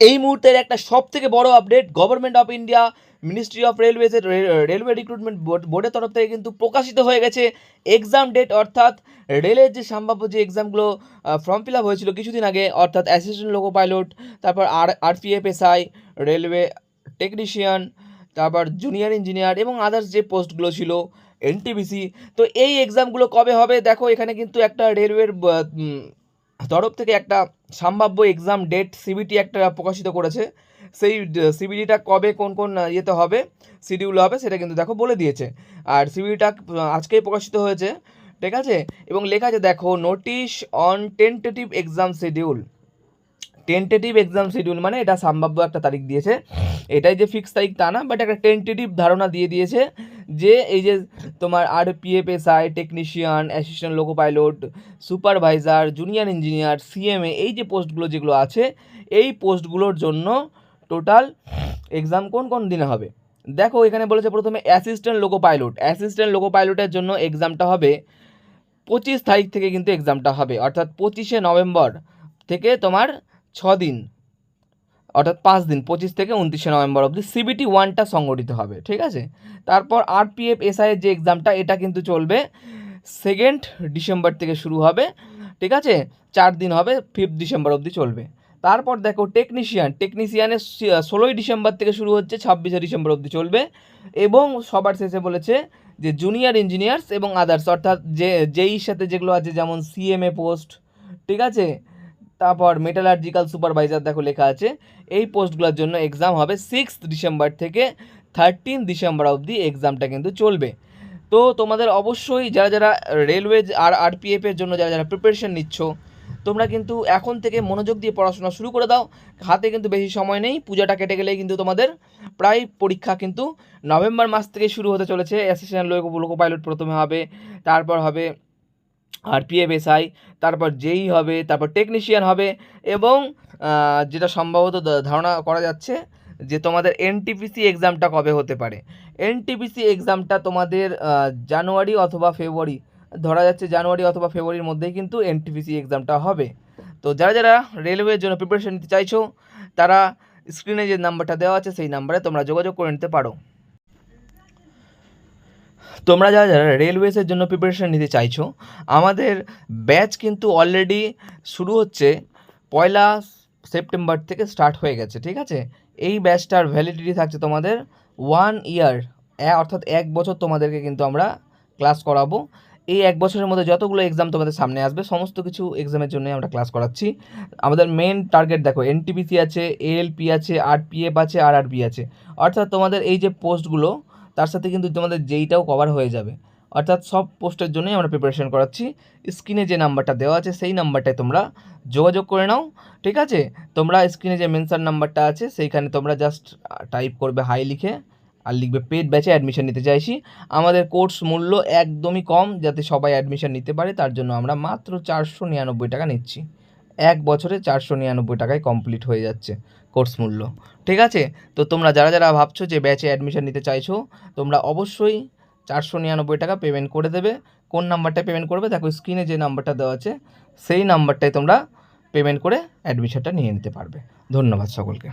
এই মুহূর্তের একটা সবথেকে বড় update, government of India ministry of রেলওয়েজের রেলওয়ে রিক্রুটমেন্ট বোর্ডের তরফ থেকে কিন্তু প্রকাশিত হয়ে গেছে এক্সাম ডেট, অর্থাৎ রেলের যে সম্ভাব্য যে এক্সামগুলো ফর্ম ফিল আপ হয়েছিল কিছুদিন আগে, অর্থাৎ অ্যাসিস্ট্যান্ট লোকো পাইলট, তারপর আরপিএফ এসআই, রেলওয়ে টেকনিশিয়ান, তারপর জুনিয়র ইঞ্জিনিয়ার এবং আদার্স যে পোস্টগুলো ছিল এনটিপিসি। তো এই এক্সামগুলো কবে হবে দেখো, এখানে কিন্তু একটা রেলওয়ের তরফ থেকে একটা সম্ভাব্য এক্সাম ডেট সিবিটি একটা প্রকাশিত করেছে। সেই সিবিটিটা কবে কোন কোন ইয়েতে হবে, শিডিউল হবে, সেটা কিন্তু দেখো বলে দিয়েছে। আর সিবিটিটা আজকেই প্রকাশিত হয়েছে, ঠিক আছে। এবং লেখা আছে দেখো, notice on tentative exam schedule. Tentative exam schedule মানে এটা সম্ভাব্য একটা তারিখ দিয়েছে, এটাই যে ফিক্স তারিখ তা না, বাট একটা টেন্টেটিভ ধারণা দিয়ে দিয়েছে যে এই যে তোমার RPF SI, technician, assistant loco pilot, supervisor, junior engineer, CMA, এই যে পোস্টগুলো যেগুলো আছে, এই পোস্টগুলোর জন্য টোটাল এক্সাম কোন কোন দিনে হবে দেখো। এখানে বলেছে প্রথমে assistant loco pilot. Assistant loco পাইলটের জন্য এক্সামটা হবে 25 তারিখ থেকে কিন্তু এক্সামটা হবে, অর্থাৎ 25শে নভেম্বর থেকে তোমার 6 দিন, অর্থাৎ 5 দিন, 25 থেকে 29শে নভেম্বর অবধি সিবিটি 1টা সংগঠিত হবে, ঠিক আছে। তারপর আরপিএফ এসআই এর যে এক্সামটা, এটা কিন্তু চলবে 2nd ডিসেম্বর থেকে শুরু হবে, ঠিক আছে, 4 দিন হবে, 5 ডিসেম্বর অবধি চলবে। তারপর দেখো টেকনিশিয়ানের 16ই ডিসেম্বর থেকে শুরু হচ্ছে, 26শে ডিসেম্বর অবধি চলবে। এবং সবার শেষে বলেছে যে জুনিয়র ইঞ্জিনিয়ার্স এবং আদার্স, অর্থাৎ যেইর সাথে যেগুলো আছে, যেমন সিএমএ পোস্ট, ঠিক আছে, তারপর মেটালার্জিক্যাল সুপারভাইজার দেখো লেখা আছে, এই পোস্টগুলোর জন্য এক্সাম হবে 6 ডিসেম্বর থেকে 13 ডিসেম্বর অবধি এক্সামটা কিন্তু চলবে। তো তোমাদের অবশ্যই যারা যারা রেলওয়ে আর আরপিএফের জন্য যারা যারা প্রিপারেশন নিচ্ছ, তোমরা কিন্তু এখন থেকে মনোযোগ দিয়ে পড়াশোনা শুরু করে দাও। হাতে কিন্তু বেশি সময় নেই, পূজাটা কেটে গেলেই কিন্তু তোমাদের প্রায় পরীক্ষা কিন্তু নভেম্বর মাস থেকে শুরু হতে চলেছে। অ্যাসিস্ট্যান্ট লোকো পাইলট প্রথমে হবে, তারপর হবে আরপিএফ এসআই, তারপর যেই হবে, তারপর টেকনিশিয়ান হবে, এবং যেটা সম্ভবত ধারণা করা যাচ্ছে যে তোমাদের এনটিপিসি এক্সামটা কবে হতে পারে। এনটিপিসি এক্সামটা তোমাদের জানুয়ারি অথবা ফেব্রুয়ারি, ধরা যাচ্ছে জানুয়ারি অথবা ফেব্রুয়ারির মধ্যেই কিন্তু এনটিপিসি এক্সামটা হবে। তো যারা যারা রেলওয়ের জন্য প্রিপারেশন নিতে চাইছো, তারা স্ক্রিনে যে নাম্বারটা দেওয়া আছে সেই নাম্বারে তোমরা যোগাযোগ করে নিতে পারো। তোমরা যারা যারা রেলওয়েজের জন্য প্রিপারেশন নিতে চাইছো, আমাদের ব্যাচ কিন্তু অলরেডি শুরু হচ্ছে, 1 সেপ্টেম্বর থেকে স্টার্ট হয়ে গেছে, ঠিক আছে। এই ব্যাচটার ভ্যালিডিটি থাকছে তোমাদের 1 ইয়ার, অর্থাৎ 1 বছর তোমাদেরকে কিন্তু আমরা ক্লাস করাবো। এই 1 বছরের মধ্যে যতগুলো এক্সাম তোমাদের সামনে আসবে, সমস্ত কিছু এক্সামের জন্যই আমরা ক্লাস করাচ্ছি। আমাদের মেন টার্গেট দেখো, এনটিপিসি আছে, এএলপি আছে, আরপিএফ আছে, আরআরবি আছে, অর্থাৎ তোমাদের এই যে পোস্টগুলো, তার সাথে কিন্তু তোমাদের যেইটাও কভার হয়ে যাবে, অর্থাৎ সব পোস্টের জন্যই আমরা প্রিপারেশন করাচ্ছি। স্ক্রিনে যে নাম্বারটা দেওয়া আছে সেই নাম্বারটায় তোমরা যোগাযোগ করে নাও, ঠিক আছে। তোমরা স্ক্রিনে যে মেনশন নাম্বারটা আছে সেইখানে তোমরা জাস্ট টাইপ করবে হাই লিখে, আর লিখবে পেড ব্যাচে অ্যাডমিশন নিতে চাইছি। আমাদের কোর্স মূল্য একদমই কম, যাতে সবাই অ্যাডমিশন নিতে পারে, তার জন্য আমরা মাত্র 499 টাকা নিচ্ছি। 1 বছরে 499 টাকায় কমপ্লিট হয়ে যাচ্ছে কোর্স মূল্য, ঠিক আছে। তো তোমরা যারা যারা ভাবছো যে ব্যাচে অ্যাডমিশন নিতে চাইছো, তোমরা অবশ্যই 499 টাকা পেমেন্ট করে দেবে। কোন নাম্বারটায় পেমেন্ট করবে দেখো, স্ক্রিনে যে নাম্বারটা দেওয়া আছে সেই নাম্বারটায় তোমরা পেমেন্ট করে অ্যাডমিশনটা নিয়ে নিতে পারবে। ধন্যবাদ সকলকে।